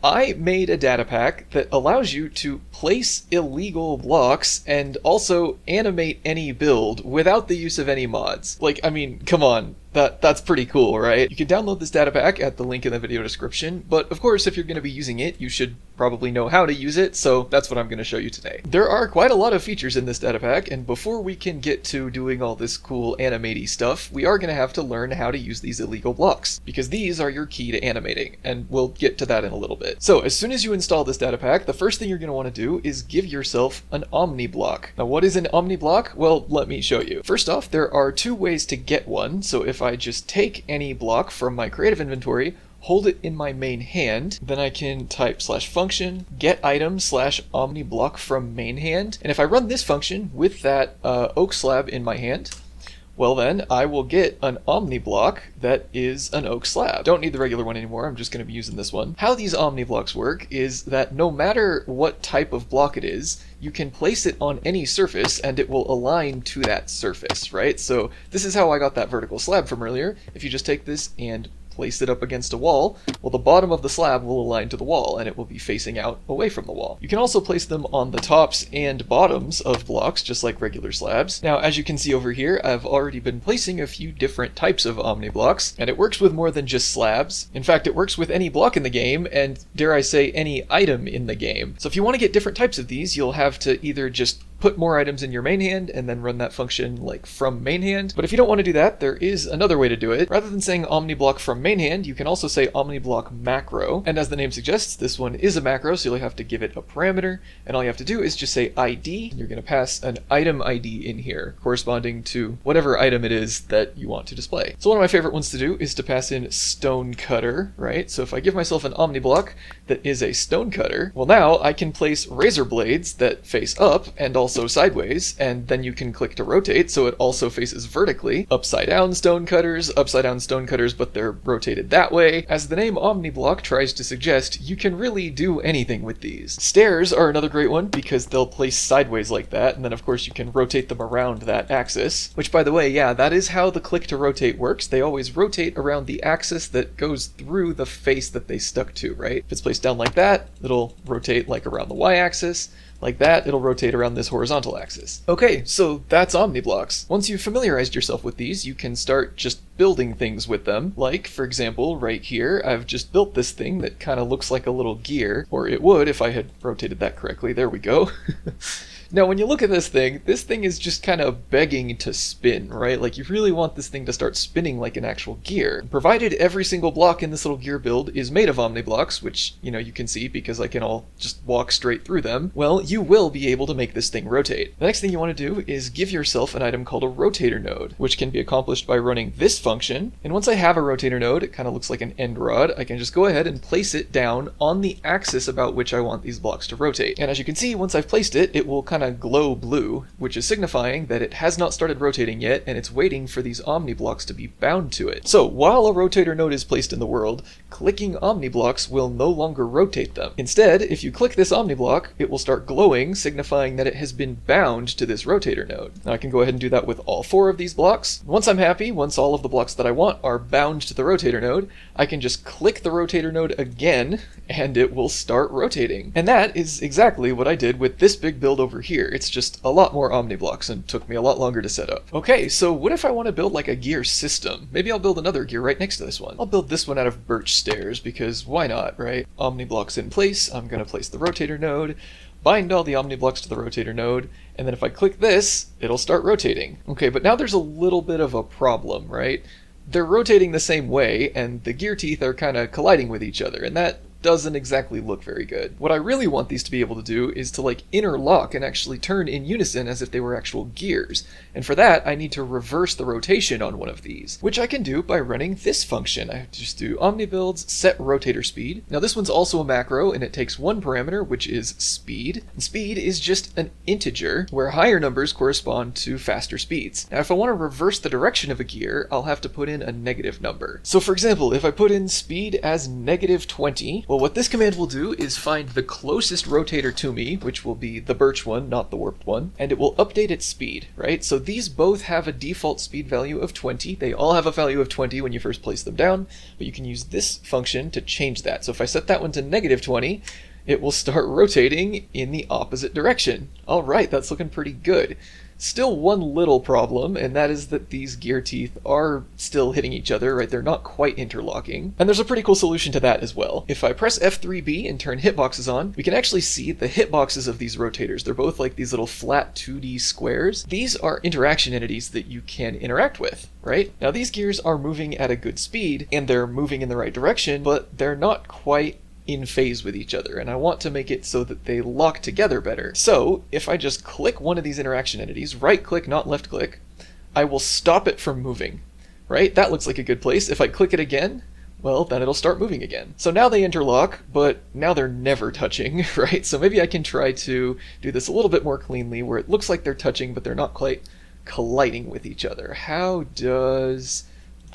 I made a data pack that allows you to place illegal blocks and also animate any build without the use of any mods. Like, I mean, come on. That's pretty cool, right? You can download this data pack at the link in the video description, but of course if you're going to be using it, you should probably know how to use it, so that's what I'm going to show you today. There are quite a lot of features in this data pack, and before we can get to doing all this cool animaty stuff, we are going to have to learn how to use these illegal blocks, because these are your key to animating, and we'll get to that in a little bit. So as soon as you install this data pack, the first thing you're going to want to do is give yourself an Omni block. Now what is an Omni block? Well, let me show you. First off, there are two ways to get one, so if I just take any block from my creative inventory, hold it in my main hand, then I can type /function get item /omni block from main hand, and if I run this function with that oak slab in my hand, well then I will get an Omni block that is an oak slab. Don't need the regular one anymore, I'm just going to be using this one. How these Omni blocks work is that no matter what type of block it is, you can place it on any surface and it will align to that surface, right? So this is how I got that vertical slab from earlier. If you just take this and place it up against a wall, well, the bottom of the slab will align to the wall and it will be facing out away from the wall. You can also place them on the tops and bottoms of blocks, just like regular slabs. Now, as you can see over here, I've already been placing a few different types of Omni blocks, and it works with more than just slabs. In fact, it works with any block in the game, and dare I say, any item in the game. So if you want to get different types of these, you'll have to either just put more items in your main hand and then run that function like from main hand. But if you don't want to do that, there is another way to do it. Rather than saying Omni block from main hand, you can also say Omni block macro. And as the name suggests, this one is a macro, so you'll have to give it a parameter. And all you have to do is just say ID. You're going to pass an item ID in here, corresponding to whatever item it is that you want to display. So one of my favorite ones to do is to pass in stone cutter, right? So if I give myself an Omni block that is a stone cutter, well now I can place razor blades that face up and also sideways, and then you can click to rotate so it also faces vertically. Upside down stone cutters, but they're rotated that way. As the name Omni block tries to suggest, you can really do anything with these. Stairs are another great one because they'll place sideways like that, and then of course you can rotate them around that axis, which by the way, yeah, that is how the click to rotate works. They always rotate around the axis that goes through the face that they stuck to, right? If it's placed down like that, it'll rotate like around the y-axis. Like that, it'll rotate around this horizontal axis. Okay, so that's Omni blocks. Once you've familiarized yourself with these, you can start just building things with them. Like, for example, right here, I've just built this thing that kind of looks like a little gear, or it would if I had rotated that correctly. There we go. Now, when you look at this thing is just kind of begging to spin, right? Like, you really want this thing to start spinning like an actual gear. Provided every single block in this little gear build is made of Omni blocks, which, you know, you can see because I can all just walk straight through them, well, you will be able to make this thing rotate. The next thing you want to do is give yourself an item called a rotator node, which can be accomplished by running this function. And once I have a rotator node, it kind of looks like an end rod, I can just go ahead and place it down on the axis about which I want these blocks to rotate. And as you can see, once I've placed it, it will kind of glow blue, which is signifying that it has not started rotating yet, and it's waiting for these Omni blocks to be bound to it. So while a rotator node is placed in the world, clicking Omni blocks will no longer rotate them. Instead, if you click this Omni block, it will start glowing, signifying that it has been bound to this rotator node. Now I can go ahead and do that with all 4 of these blocks. Once I'm happy, once all of the blocks that I want are bound to the rotator node, I can just click the rotator node again, and it will start rotating. And that is exactly what I did with this big build over here. It's just a lot more Omni blocks and took me a lot longer to set up. Okay, so what if I want to build like a gear system? Maybe I'll build another gear right next to this one. I'll build this one out of birch stairs because why not, right? Omni blocks in place, I'm going to place the rotator node, bind all the Omni blocks to the rotator node, and then if I click this, it'll start rotating. Okay, but now there's a little bit of a problem, right? They're rotating the same way, and the gear teeth are kind of colliding with each other, and that doesn't exactly look very good. What I really want these to be able to do is to like interlock and actually turn in unison as if they were actual gears. And for that, I need to reverse the rotation on one of these, which I can do by running this function. I just do omnibuilds set rotator speed. Now this one's also a macro, and it takes one parameter, which is speed. And speed is just an integer, where higher numbers correspond to faster speeds. Now if I want to reverse the direction of a gear, I'll have to put in a negative number. So for example, if I put in speed as -20, Well, what this command will do is find the closest rotator to me, which will be the birch one, not the warped one, and it will update its speed, right? So these both have a default speed value of 20. They all have a value of 20 when you first place them down, but you can use this function to change that. So if I set that one to -20, it will start rotating in the opposite direction. All right, that's looking pretty good. Still one little problem, and that is that these gear teeth are still hitting each other, right? They're not quite interlocking. And there's a pretty cool solution to that as well. If I press F3B and turn hitboxes on, we can actually see the hitboxes of these rotators. They're both like these little flat 2D squares. These are interaction entities that you can interact with, right? Now these gears are moving at a good speed, and they're moving in the right direction, but they're not quite in phase with each other, and I want to make it so that they lock together better. So if I just click one of these interaction entities, right click, not left click, I will stop it from moving, right? That looks like a good place. If I click it again, well, then it'll start moving again. So now they interlock, but now they're never touching, right? So maybe I can try to do this a little bit more cleanly, where it looks like they're touching, but they're not quite colliding with each other. How does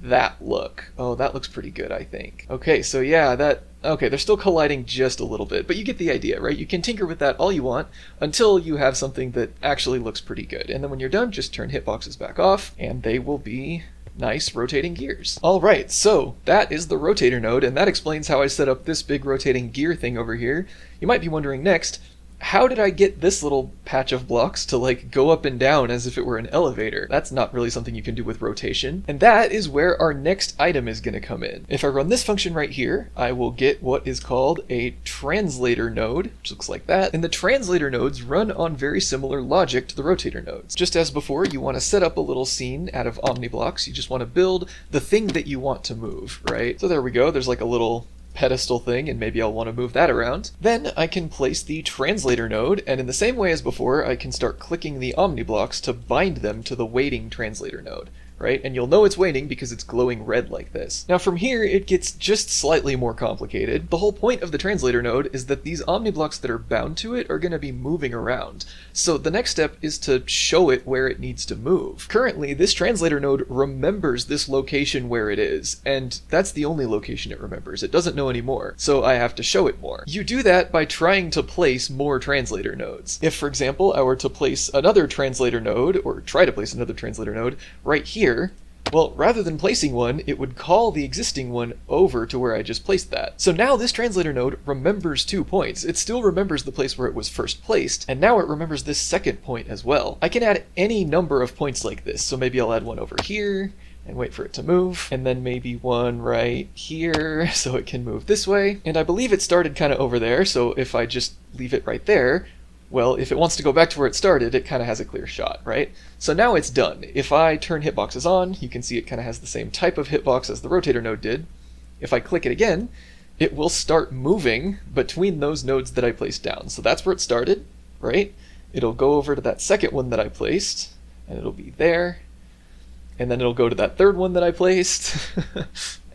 that look? Oh, that looks pretty good, I think. Okay, so yeah, okay, they're still colliding just a little bit, but you get the idea, right? You can tinker with that all you want until you have something that actually looks pretty good. And then when you're done, just turn hitboxes back off, and they will be nice rotating gears. All right, so that is the rotator node, and that explains how I set up this big rotating gear thing over here. You might be wondering next, how did I get this little patch of blocks to like go up and down as if it were an elevator? That's not really something you can do with rotation. And that is where our next item is going to come in. If I run this function right here, I will get what is called a translator node, which looks like that. And the translator nodes run on very similar logic to the rotator nodes. Just as before, you want to set up a little scene out of Omni Blocks. You just want to build the thing that you want to move, right? So there we go. There's like a little pedestal thing, and maybe I'll want to move that around. Then I can place the translator node, and in the same way as before, I can start clicking the Omni Blocks to bind them to the waiting translator node, right? And you'll know it's waiting because it's glowing red like this. Now from here, it gets just slightly more complicated. The whole point of the translator node is that these Omni Blocks that are bound to it are going to be moving around. So the next step is to show it where it needs to move. Currently, this translator node remembers this location where it is, and that's the only location it remembers. It doesn't know anymore, so I have to show it more. You do that by trying to place more translator nodes. If, for example, I were to place another translator node, or try to place another translator node right here, well, rather than placing one, it would call the existing one over to where I just placed that. So now this translator node remembers 2 points. It still remembers the place where it was first placed, and now it remembers this second point as well. I can add any number of points like this, so maybe I'll add one over here, and wait for it to move, and then maybe one right here, so it can move this way. And I believe it started kind of over there, so if I just leave it right there, well, if it wants to go back to where it started, it kind of has a clear shot, right? So now it's done. If I turn hitboxes on, you can see it kind of has the same type of hitbox as the rotator node did. If I click it again, it will start moving between those nodes that I placed down. So that's where it started, right? It'll go over to that second one that I placed, and it'll be there. And then it'll go to that third one that I placed.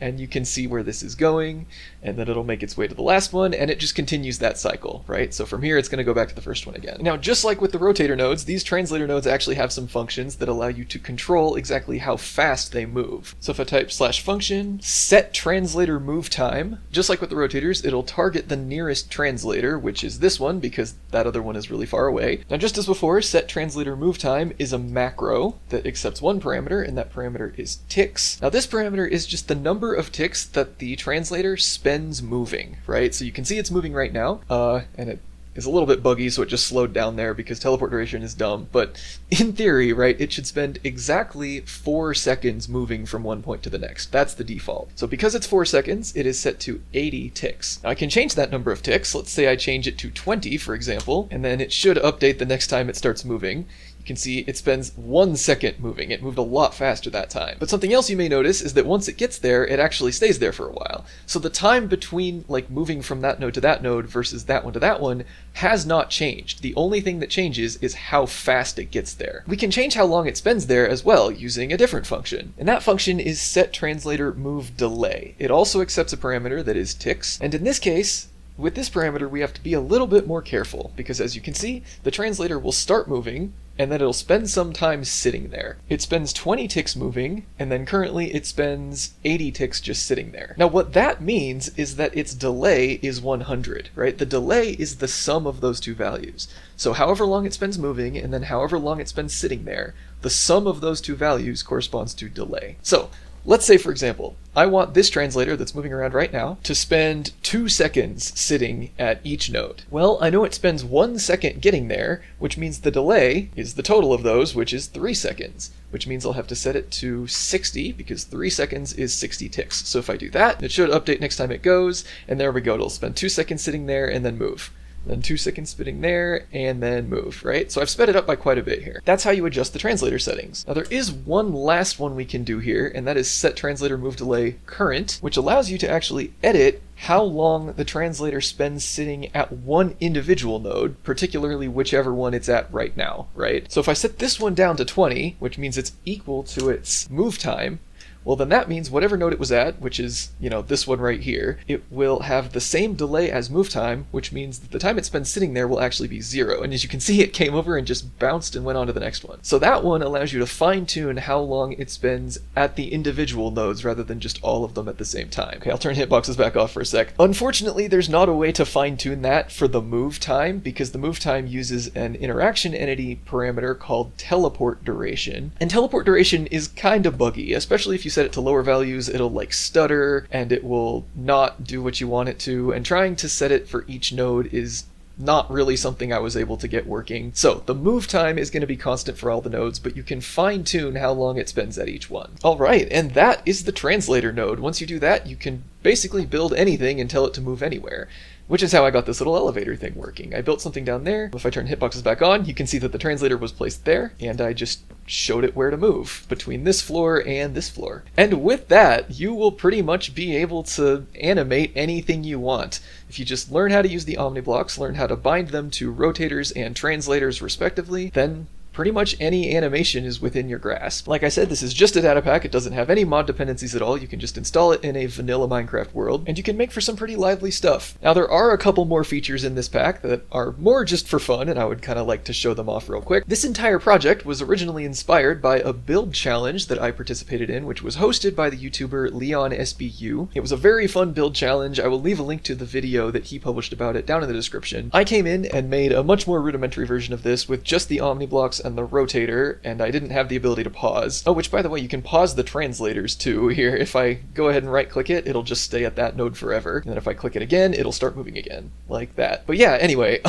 And you can see where this is going, and then it'll make its way to the last one, and it just continues that cycle, right? So from here, it's going to go back to the first one again. Now, just like with the rotator nodes, these translator nodes actually have some functions that allow you to control exactly how fast they move. So if I type /function, set translator move time, just like with the rotators, it'll target the nearest translator, which is this one, because that other one is really far away. Now, just as before, set translator move time is a macro that accepts one parameter, and that parameter is ticks. Now, this parameter is just the number of ticks that the translator spends moving, right? So you can see it's moving right now, and it is a little bit buggy, so it just slowed down there because teleport duration is dumb. But in theory, right, it should spend exactly 4 seconds moving from one point to the next. That's the default. So because it's 4 seconds, it is set to 80 ticks. Now I can change that number of ticks. Let's say I change it to 20, for example, and then it should update the next time it starts moving. You can see it spends 1 second moving. It moved a lot faster that time. But something else you may notice is that once it gets there, it actually stays there for a while. So the time between like moving from that node to that node versus that one to that one has not changed. The only thing that changes is how fast it gets there. We can change how long it spends there as well using a different function. And that function is set translator move delay. It also accepts a parameter that is ticks. And in this case, with this parameter, we have to be a little bit more careful because as you can see, the translator will start moving and then it'll spend some time sitting there. It spends 20 ticks moving, and then currently it spends 80 ticks just sitting there. Now what that means is that its delay is 100, right? The delay is the sum of those two values. So however long it spends moving, and then however long it spends sitting there, the sum of those two values corresponds to delay. So let's say, for example, I want this translator that's moving around right now to spend 2 seconds sitting at each node. Well, I know it spends 1 second getting there, which means the delay is the total of those, which is 3 seconds, which means I'll have to set it to 60 because 3 seconds is 60 ticks. So if I do that, it should update next time it goes, and there we go. It'll spend 2 seconds sitting there and then move. Then 2 seconds spinning there, and then move, right? So I've sped it up by quite a bit here. That's how you adjust the translator settings. Now there is one last one we can do here, and that is set translator move delay current, which allows you to actually edit how long the translator spends sitting at one individual node, particularly whichever one it's at right now, right? So if I set this one down to 20, which means it's equal to its move time, well, then that means whatever node it was at, which is, this one right here, it will have the same delay as move time, which means that the time it spends sitting there will actually be 0. And as you can see, it came over and just bounced and went on to the next one. So that one allows you to fine tune how long it spends at the individual nodes rather than just all of them at the same time. Okay, I'll turn hitboxes back off for a sec. Unfortunately, there's not a way to fine tune that for the move time because the move time uses an interaction entity parameter called teleport duration. And teleport duration is kind of buggy, especially if you set it to lower values, it'll like stutter and it will not do what you want it to, and trying to set it for each node is not really something I was able to get working. So the move time is going to be constant for all the nodes, but you can fine tune how long it spends at each one. All right, and that is the translator node. Once you do that, you can basically build anything and tell it to move anywhere, which is how I got this little elevator thing working. I built something down there. If I turn hitboxes back on, you can see that the translator was placed there, and I just showed it where to move between this floor and this floor. And with that, you will pretty much be able to animate anything you want. If you just learn how to use the Omni Blocks, learn how to bind them to rotators and translators respectively, then pretty much any animation is within your grasp. Like I said, this is just a data pack. It doesn't have any mod dependencies at all. You can just install it in a vanilla Minecraft world, and you can make for some pretty lively stuff. Now, there are a couple more features in this pack that are more just for fun, and I would kind of like to show them off real quick. This entire project was originally inspired by a build challenge that I participated in, which was hosted by the YouTuber Leon SBU. It was a very fun build challenge. I will leave a link to the video that he published about it down in the description. I came in and made a much more rudimentary version of this with just the Omni Blocks and the rotator, and I didn't have the ability to pause. Oh, which by the way, you can pause the translators too here. If I go ahead and right click it, it'll just stay at that node forever. And then if I click it again, it'll start moving again, like that. But yeah, anyway,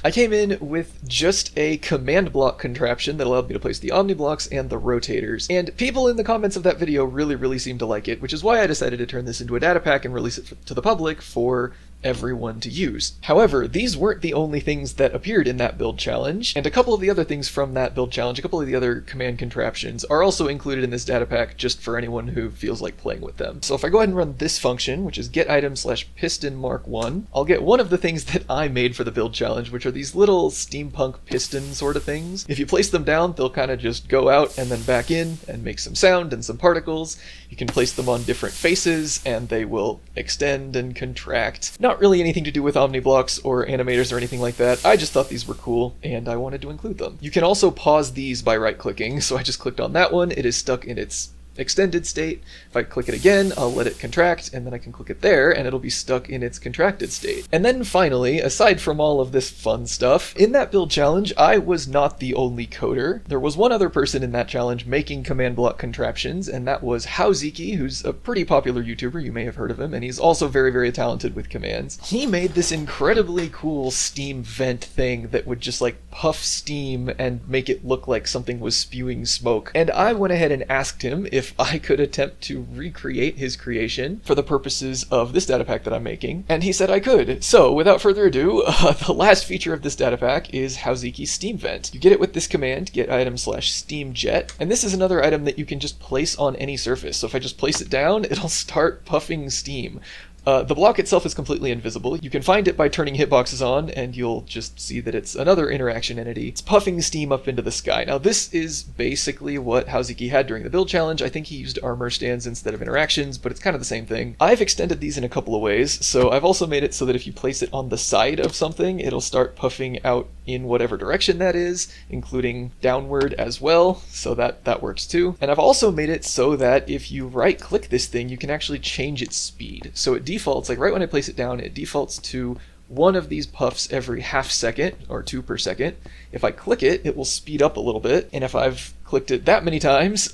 I came in with just a command block contraption that allowed me to place the Omni Blocks and the rotators. And people in the comments of that video really seemed to like it, which is why I decided to turn this into a data pack and release it to the public for everyone to use. However, these weren't the only things that appeared in that build challenge, and a couple of the other things from that build challenge, a couple of the other command contraptions are also included in this data pack just for anyone who feels like playing with them. So if I go ahead and run this function, which is getItem/piston mark 1, I'll get one of the things that I made for the build challenge, which are these little steampunk piston sort of things. If you place them down, they'll kind of just go out and then back in and make some sound and some particles. You can place them on different faces and they will extend and contract. Not really anything to do with Omni Blocks or animators or anything like that. I just thought these were cool and I wanted to include them. You can also pause these by right clicking, so I just clicked on that one. It is stuck in its extended state. If I click it again, I'll let it contract, and then I can click it there, and it'll be stuck in its contracted state. And then finally, aside from all of this fun stuff, in that build challenge, I was not the only coder. There was one other person in that challenge making command block contraptions, and that was Howziki, who's a pretty popular YouTuber. You may have heard of him, and he's also very talented with commands. He made this incredibly cool steam vent thing that would just like puff steam and make it look like something was spewing smoke. And I went ahead and asked him if I could attempt to recreate his creation for the purposes of this data pack that I'm making, and he said I could. So without further ado, the last feature of this data pack is Howziki's steam vent. You get it with this command, getItem/steamjet, and this is another item that you can just place on any surface. So if I just place it down, it'll start puffing steam. The block itself is completely invisible. You can find it by turning hitboxes on, and you'll just see that it's another interaction entity. It's puffing steam up into the sky. Now, this is basically what Howziki had during the build challenge. I think he used armor stands instead of interactions, but it's kind of the same thing. I've extended these in a couple of ways, so I've also made it so that if you place it on the side of something, it'll start puffing out in whatever direction that is, including downward as well, so that works too. And I've also made it so that if you right click this thing, you can actually change its speed. So it defaults, like right when I place it down, it defaults to one of these puffs every half second, or 2 per second. If I click it, it will speed up a little bit, and if I've clicked it that many times,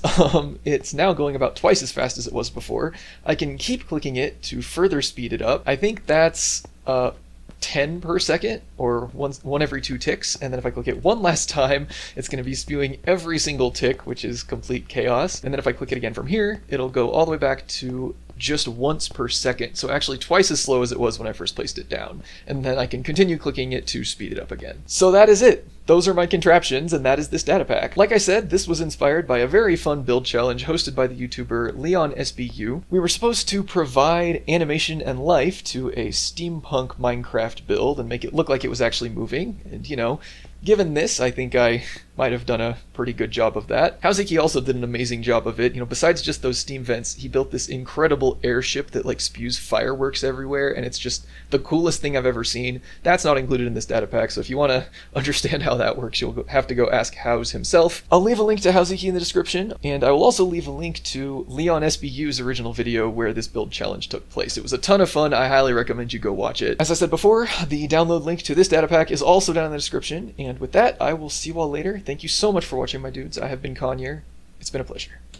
it's now going about twice as fast as it was before. I can keep clicking it to further speed it up. I think that's 10 per second, or one every 2 ticks, and then if I click it one last time, it's going to be spewing every single tick, which is complete chaos. And then if I click it again from here, it'll go all the way back to just once per second, so actually twice as slow as it was when I first placed it down. And then I can continue clicking it to speed it up again. So that is it. Those are my contraptions, and that is this data pack. Like I said, this was inspired by a very fun build challenge hosted by the YouTuber Leon SBU. We were supposed to provide animation and life to a steampunk Minecraft build and make it look like it was actually moving, and you know, given this, I think I might have done a pretty good job of that. Hazuki also did an amazing job of it. You know, besides just those steam vents, he built this incredible airship that like spews fireworks everywhere, and it's just the coolest thing I've ever seen. That's not included in this data pack, so if you want to understand how that works, you'll have to go ask House himself. I'll leave a link to Hazuki in the description, and I will also leave a link to Leon SBU's original video where this build challenge took place. It was a ton of fun. I highly recommend you go watch it. As I said before, the download link to this data pack is also down in the description, and with that, I will see you all later. Thank you so much for watching, my dudes. I have been Conyer. It's been a pleasure.